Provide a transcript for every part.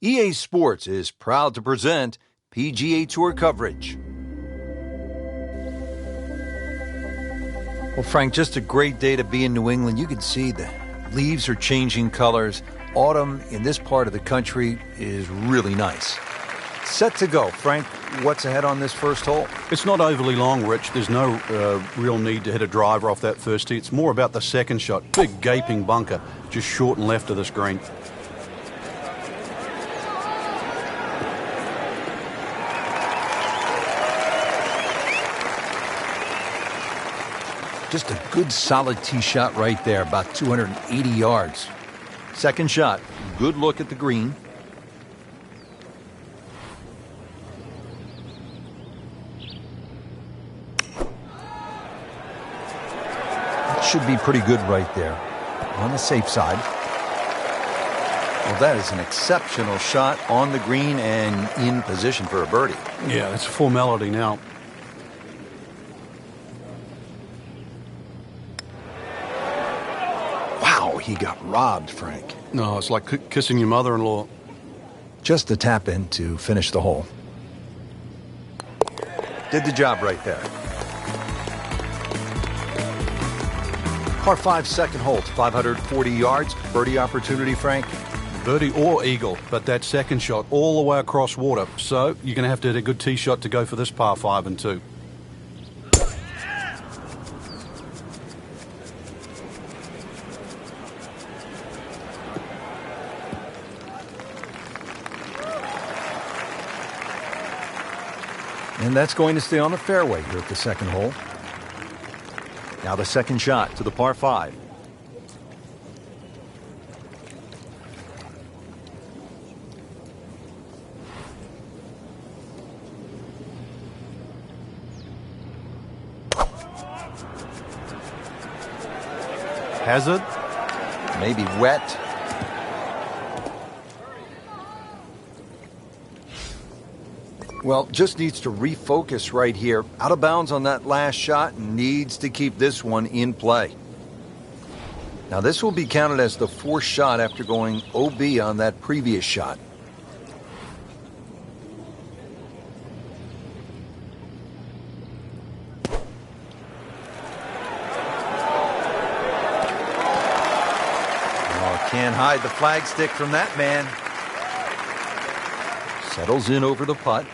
EA Sports is proud to present PGA Tour coverage. Well, Frank, just a great day to be in New England. You can see the leaves are changing colors. Autumn in this part of the country is really nice. Set to go. Frank, what's ahead on this first hole? It's not overly long, Rich. There's no real need to hit a driver off that first tee. It's more about the second shot. Big gaping bunker just short and left of this green. Just a good solid tee shot right there, about 280 yards. Second shot, good look at the green. That should be pretty good right there, on the safe side. Well, that is an exceptional shot on the green and in position for a birdie. Yeah, it's a formality now. He got robbed, Frank. No, it's like kissing your mother-in-law. Just a tap in to finish the hole. Did the job right there. Par 5 second hole, 540 yards. Birdie opportunity, Frank? Birdie or eagle, but that second shot all the way across water. So you're going to have to hit a good tee shot to go for this par 5 and 2. And that's going to stay on the fairway here at the second hole. Now the second shot to the par 5. Hazard? Maybe wet. Well, just needs to refocus right here. Out of bounds on that last shot and needs to keep this one in play. Now, this will be counted as the fourth shot after going OB on that previous shot. Oh, can't hide the flagstick from that man. Settles in over the putt.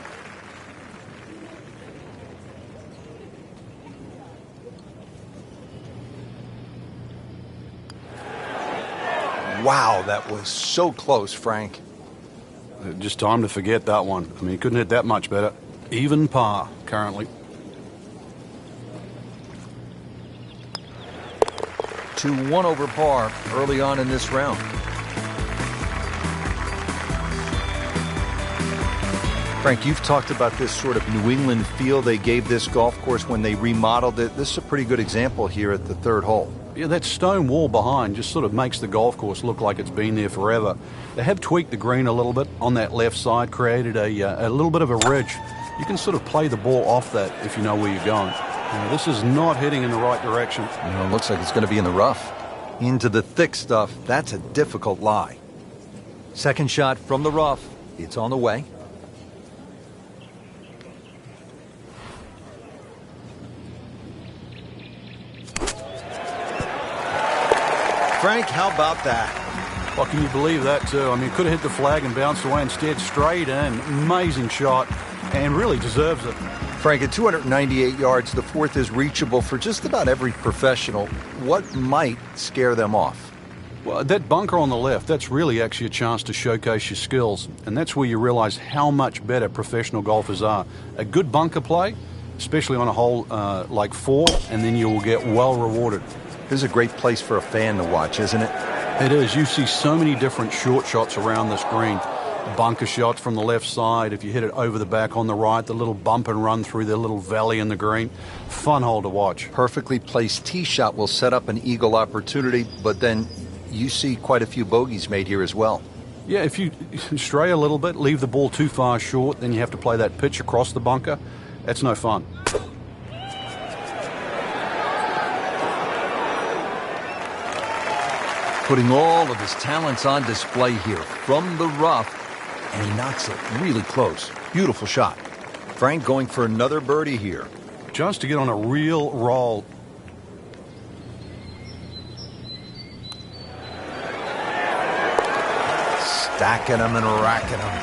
Wow, that was so close, Frank. Just time to forget that one. I mean, he couldn't hit that much better. Even par, currently. 2-1 over par early on in this round. Frank, you've talked about this sort of New England feel they gave this golf course when they remodeled it. This is a pretty good example here at the third hole. Yeah, that stone wall behind just sort of makes the golf course look like it's been there forever. They have tweaked the green a little bit on that left side, created a little bit of a ridge. You can sort of play the ball off that if you know where you're going. This is not heading in the right direction. It looks like it's going to be in the rough. Into the thick stuff. That's a difficult lie. Second shot from the rough. It's on the way. Frank, how about that? Well, can you believe that, too? I mean, could have hit the flag and bounced away instead. Straight in. Amazing shot. And really deserves it. Frank, at 298 yards, the fourth is reachable for just about every professional. What might scare them off? Well, that bunker on the left, that's really actually a chance to showcase your skills. And that's where you realize how much better professional golfers are. A good bunker play, especially on a hole like 4, and then you will get well rewarded. This is a great place for a fan to watch, isn't it? It is. You see so many different short shots around this green. Bunker shots from the left side. If you hit it over the back on the right, the little bump and run through the little valley in the green. Fun hole to watch. Perfectly placed tee shot will set up an eagle opportunity, but then you see quite a few bogeys made here as well. Yeah, if you stray a little bit, leave the ball too far short, then you have to play that pitch across the bunker. That's no fun. Putting all of his talents on display here from the rough. and he knocks it really close. Beautiful shot. Frank going for another birdie here. Just to get on a real roll. Stacking them and racking them.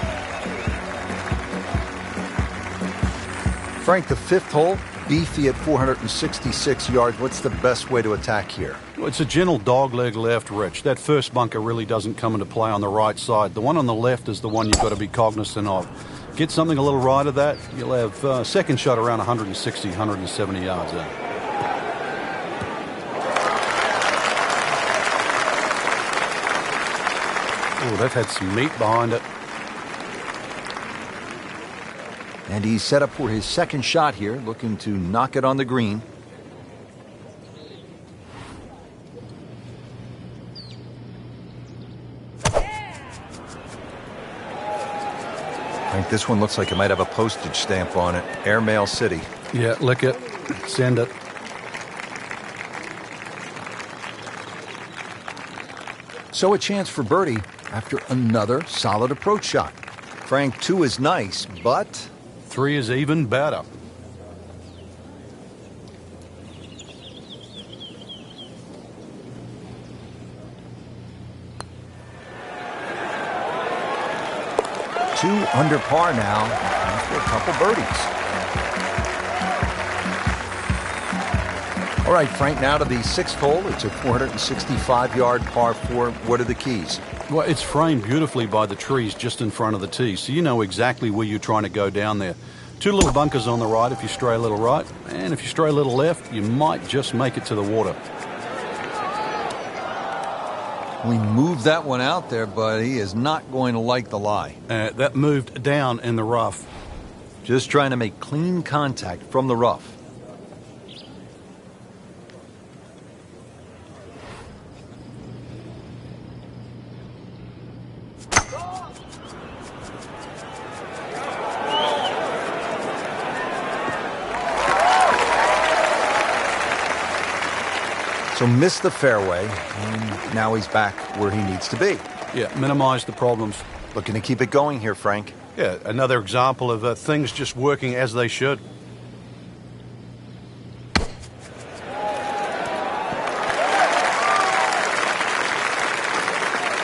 Frank, the fifth hole, beefy at 466 yards. What's the best way to attack here? Well, it's a gentle dogleg left, Rich. That first bunker really doesn't come into play on the right side. The one on the left is the one you've got to be cognizant of. Get something a little right of that, you'll have second shot around 160, 170 yards out. Oh, that had some meat behind it. And he's set up for his second shot here, looking to knock it on the green. I think this one looks like it might have a postage stamp on it. Airmail City. Yeah, lick it. Send it. So a chance for birdie after another solid approach shot. Frank, 2 is nice, but 3 is even better. two under par now after a couple birdies. All right, Frank, now to the sixth hole. It's a 465-yard par 4. What are the keys? Well, it's framed beautifully by the trees just in front of the tee, so you know exactly where you're trying to go down there. 2 little bunkers on the right if you stray a little right, and if you stray a little left, you might just make it to the water. We moved that one out there, but he is not going to like the lie. That moved down in the rough. Just trying to make clean contact from the rough. So missed the fairway, and now he's back where he needs to be. Yeah, minimize the problems. Looking to keep it going here, Frank. Yeah, another example of things just working as they should.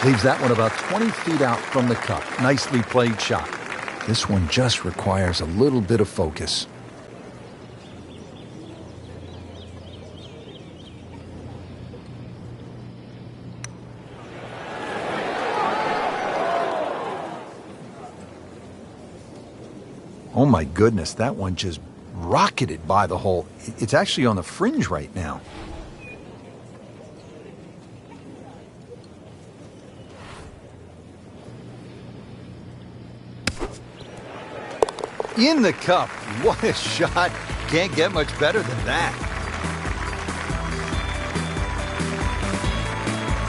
Leaves that one about 20 feet out from the cup. Nicely played shot. This one just requires a little bit of focus. Oh my goodness, that one just rocketed by the hole. It's actually on the fringe right now. In the cup. What a shot. Can't get much better than that.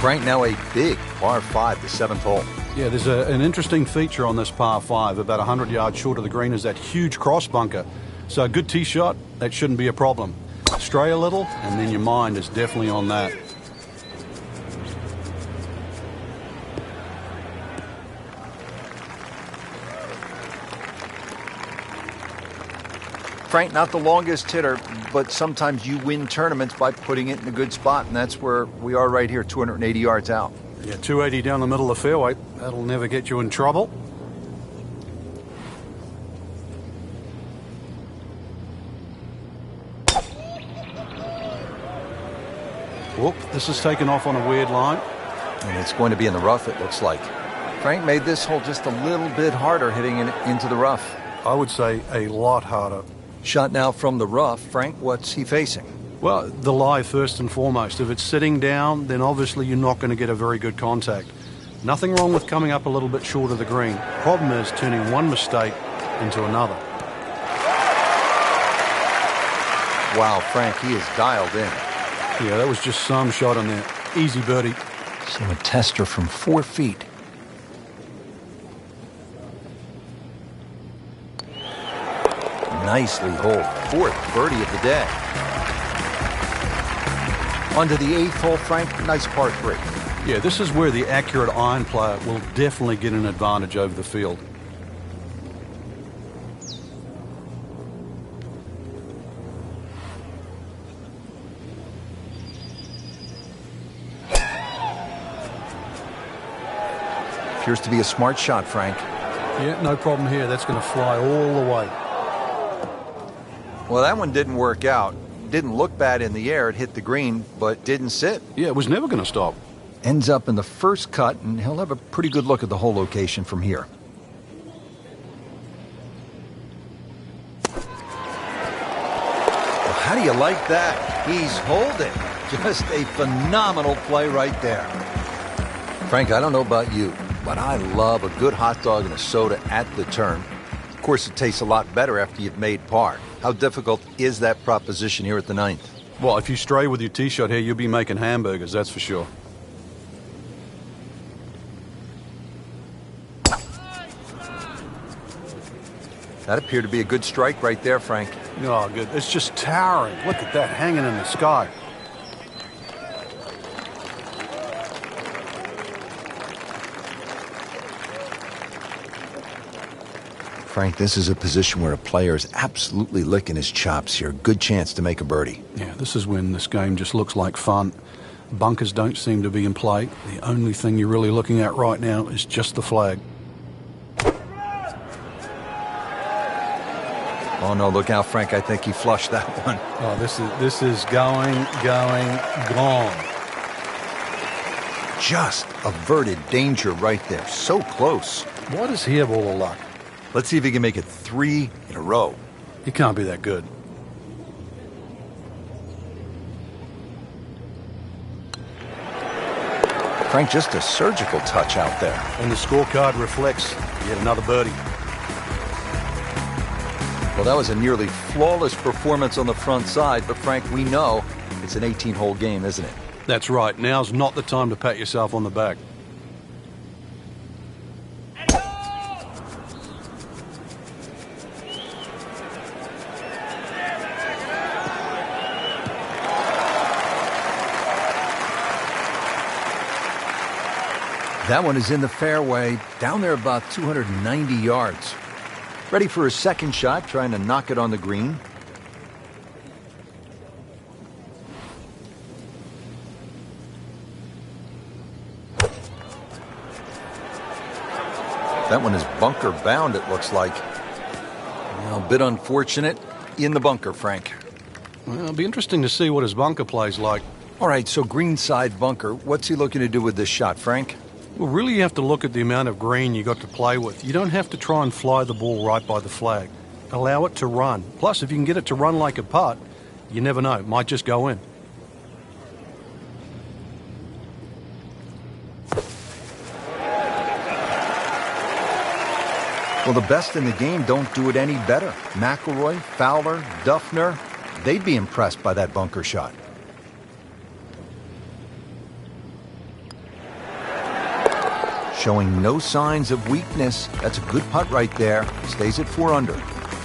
Frank, now a big par 5, the 7th hole. Yeah, there's an interesting feature on this par 5. About 100 yards short of the green is that huge cross bunker. So a good tee shot, that shouldn't be a problem. Stray a little, and then your mind is definitely on that. Frank, not the longest hitter, but sometimes you win tournaments by putting it in a good spot, and that's where we are right here, 280 yards out. Yeah, 280 down the middle of the fairway. That'll never get you in trouble. Whoop, this is taken off on a weird line. And it's going to be in the rough, it looks like. Frank made this hole just a little bit harder hitting it into the rough. I would say a lot harder. Shot now from the rough. Frank, what's he facing? Well, the lie first and foremost. If it's sitting down, then obviously you're not going to get a very good contact. Nothing wrong with coming up a little bit short of the green. Problem is turning one mistake into another. Wow, Frank, he is dialed in. Yeah, that was just some shot on there. Easy birdie. So a tester from 4 feet. Nicely holed. 4th birdie of the day. On to the 8th hole, Frank. Nice par 3. Yeah, this is where the accurate iron player will definitely get an advantage over the field. Appears to be a smart shot, Frank. Yeah, no problem here. That's going to fly all the way. Well, that one didn't work out. Didn't look bad in the air. It hit the green, but didn't sit. Yeah, it was never going to stop. Ends up in the first cut, and he'll have a pretty good look at the whole location from here. Well, how do you like that? He's holding. Just a phenomenal play right there. Frank, I don't know about you, but I love a good hot dog and a soda at the turn. Of course, it tastes a lot better after you've made par. How difficult is that proposition here at the ninth? Well, if you stray with your tee shot here, you'll be making hamburgers, that's for sure. That appeared to be a good strike right there, Frank. Oh, good. It's just towering. Look at that hanging in the sky. Frank, this is a position where a player is absolutely licking his chops here. Good chance to make a birdie. Yeah, this is when this game just looks like fun. Bunkers don't seem to be in play. The only thing you're really looking at right now is just the flag. Oh, no, look out, Frank. I think he flushed that one. Oh, this is going, gone. Just averted danger right there. So close. Why does he have all the luck? Let's see if he can make it 3 in a row. He can't be that good. Frank, just a surgical touch out there. And the scorecard reflects yet another birdie. Well, that was a nearly flawless performance on the front side, but Frank, we know it's an 18-hole game, isn't it? That's right. Now's not the time to pat yourself on the back. That one is in the fairway, down there about 290 yards. Ready for his second shot, trying to knock it on the green. That one is bunker bound, it looks like. Well, a bit unfortunate in the bunker, Frank. Well, it'll be interesting to see what his bunker plays like. All right, so greenside bunker. What's he looking to do with this shot, Frank? Well, really you have to look at the amount of green you got to play with. You don't have to try and fly the ball right by the flag. Allow it to run. Plus, if you can get it to run like a putt, you never know. It might just go in. Well, the best in the game don't do it any better. McIlroy, Fowler, Duffner, they'd be impressed by that bunker shot. Showing no signs of weakness. That's a good putt right there. Stays at 4 under.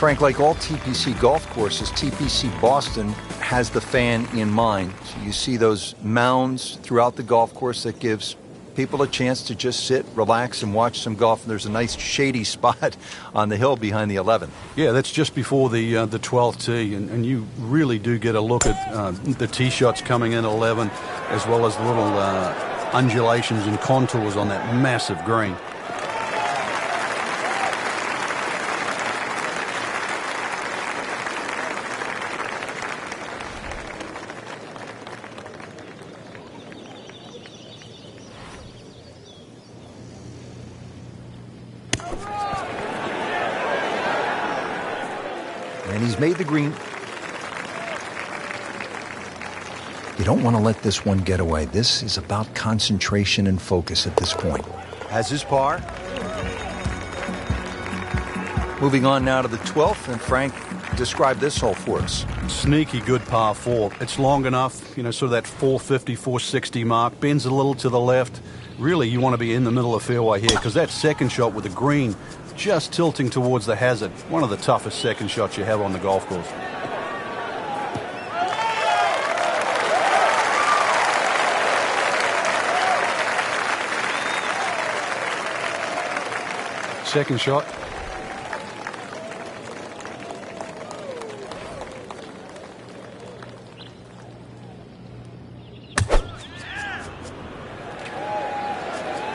Frank, like all TPC golf courses, TPC Boston has the fan in mind. So you see those mounds throughout the golf course that gives people a chance to just sit, relax, and watch some golf. And there's a nice shady spot on the hill behind the 11th. Yeah, that's just before the 12th tee, and you really do get a look at the tee shots coming in 11, as well as the little undulations and contours on that massive green. And he's made the green. You don't want to let this one get away. This is about concentration and focus at this point. Has his par. Moving on now to the 12th, and Frank, describe this hole for us. Sneaky good par 4. It's long enough, sort of that 450, 460 mark. Bends a little to the left. Really, you want to be in the middle of fairway here, because that second shot with the green just tilting towards the hazard. One of the toughest second shots you have on the golf course. Second shot.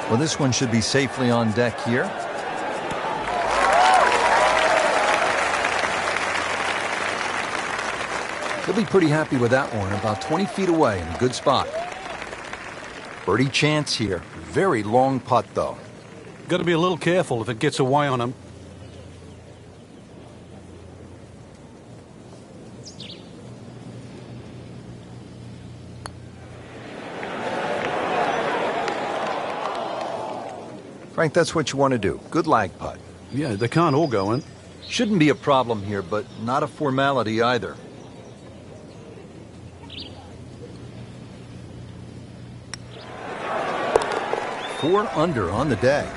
Well, this one should be safely on deck here. He'll be pretty happy with that one, about 20 feet away in a good spot. Birdie chance here. Very long putt, though. Got to be a little careful if it gets away on him. Frank, that's what you want to do. Good lag putt. Yeah, they can't all go in. Shouldn't be a problem here, but not a formality either. Four under on the day.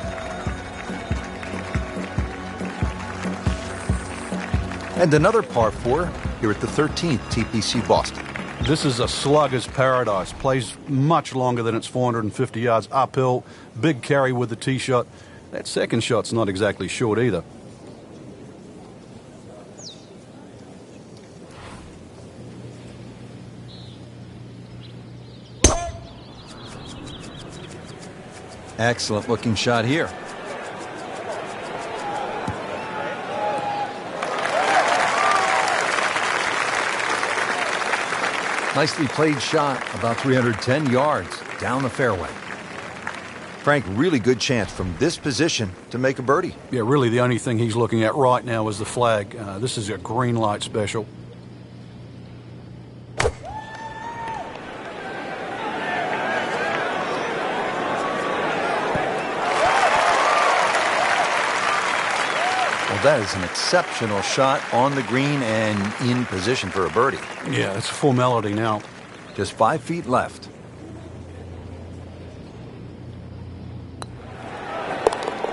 And another par 4 here at the 13th TPC Boston. This is a slugger's paradise. Plays much longer than its 450 yards uphill. Big carry with the tee shot. That second shot's not exactly short either. Excellent looking shot here. Nicely played shot, about 310 yards down the fairway. Frank, really good chance from this position to make a birdie. Yeah, really the only thing he's looking at right now is the flag. This is a green light special. Well, that is an exceptional shot on the green and in position for a birdie. Yeah, it's a formality now. Just 5 feet left.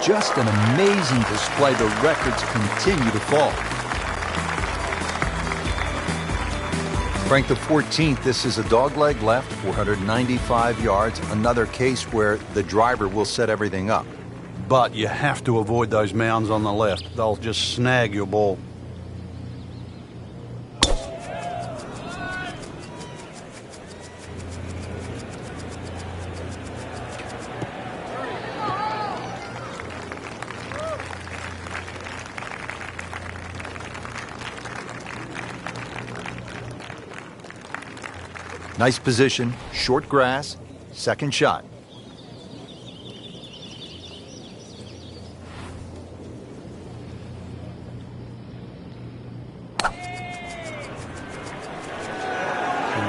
Just an amazing display. The records continue to fall. Frank, the 14th, this is a dogleg left, 495 yards. Another case where the driver will set everything up. But you have to avoid those mounds on the left. They'll just snag your ball. Nice position, short grass, second shot.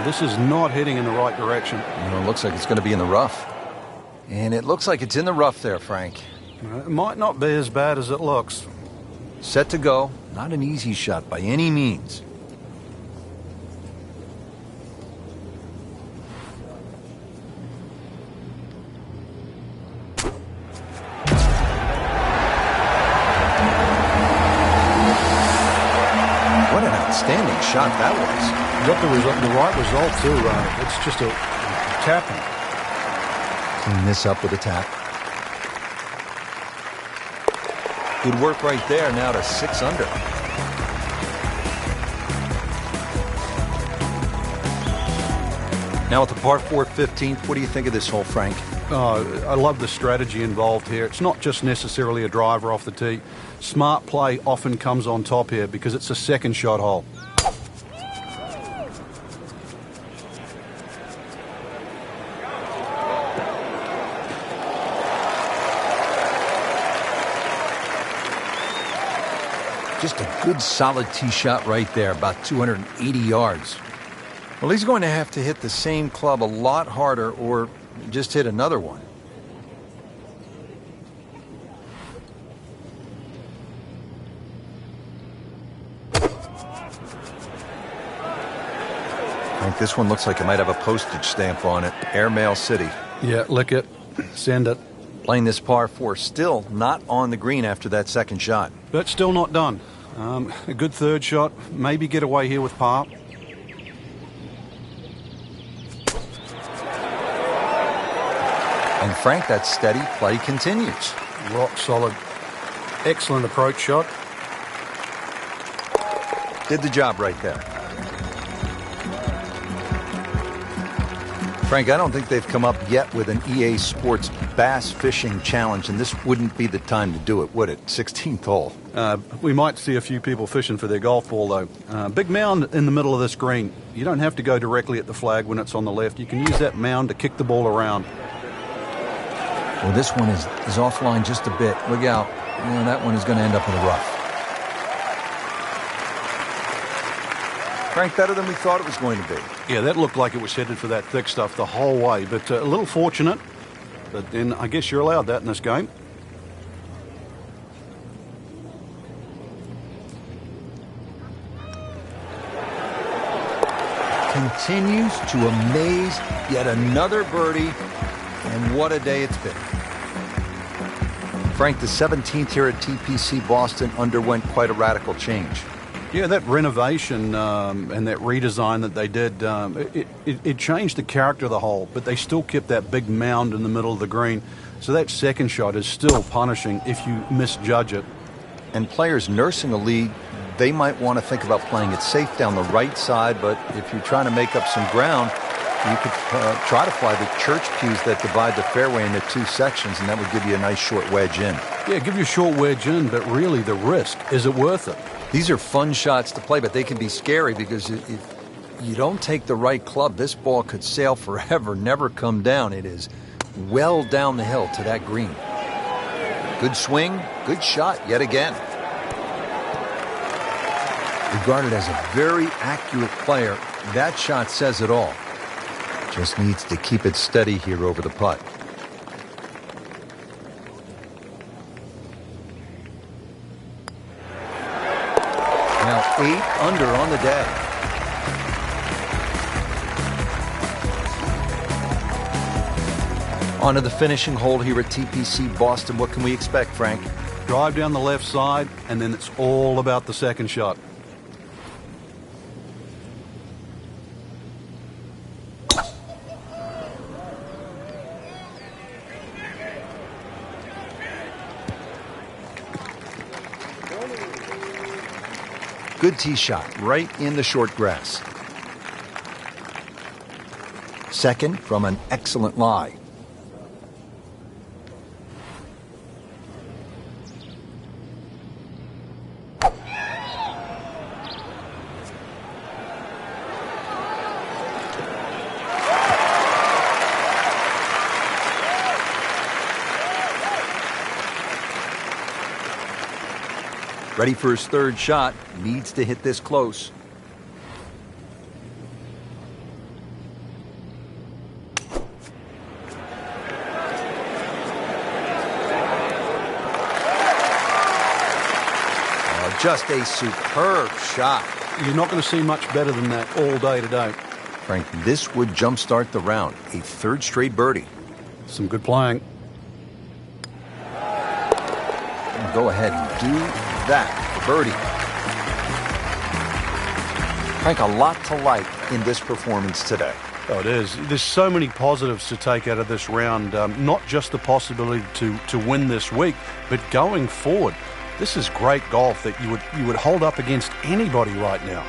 This is not heading in the right direction. It looks like it's going to be in the rough. And it looks like it's in the rough there, Frank. It might not be as bad as it looks. Set to go. Not an easy shot by any means. What an outstanding shot that was. Got the right result too. It's just a tapping. Clean this up with a tap. Good work right there. Now to 6 under. Now at the par 4 15th, what do you think of this hole, Frank? I love the strategy involved here. It's not just necessarily a driver off the tee. Smart play often comes on top here because it's a second shot hole. Just a good solid tee shot right there, about 280 yards. Well, he's going to have to hit the same club a lot harder or just hit another one. I think this one looks like it might have a postage stamp on it. Airmail City. Yeah, lick it. Send it. Playing this par 4, still not on the green after that second shot. But still not done. A good third shot. Maybe get away here with par. And Frank, that steady play continues. Rock solid. Excellent approach shot. Did the job right there. Frank, I don't think they've come up yet with an EA Sports Bass Fishing Challenge, and this wouldn't be the time to do it, would it? 16th hole. We might see a few people fishing for their golf ball, though. Big mound in the middle of this green. You don't have to go directly at the flag when it's on the left. You can use that mound to kick the ball around. Well, this one is offline just a bit. Look out. Yeah, that one is going to end up in the rough. Frank, better than we thought it was going to be. Yeah, that looked like it was headed for that thick stuff the whole way, but a little fortunate. But then I guess you're allowed that in this game. Continues to amaze. Yet another birdie, and what a day it's been. Frank, the 17th here at TPC Boston underwent quite a radical change. Yeah, that renovation and that redesign that they did, it changed the character of the hole, but they still kept that big mound in the middle of the green. So that second shot is still punishing if you misjudge it. And players nursing a lead, they might want to think about playing it safe down the right side, but if you're trying to make up some ground, you could try to fly the church pews that divide the fairway into two sections, and that would give you a nice short wedge in. Yeah, give you a short wedge in, but really the risk, is it worth it? These are fun shots to play, but they can be scary because if you don't take the right club, this ball could sail forever, never come down. It is well down the hill to that green. Good swing, good shot yet again. Regarded as a very accurate player, that shot says it all. Just needs to keep it steady here over the putt. Now 8 under on the day. On to the finishing hole here at TPC Boston. What can we expect, Frank? Drive down the left side, and then it's all about the second shot. Good tee shot, right in the short grass. Second from an excellent lie. Ready for his third shot. Needs to hit this close. Just a superb shot. You're not going to see much better than that all day today. Frank, this would jumpstart the round. A third straight birdie. Some good playing. Go ahead and do that for birdie. Frank, a lot to like in this performance today. Oh, it is. There's so many positives to take out of this round. Not just the possibility to win this week, but going forward. This is great golf that you would hold up against anybody right now.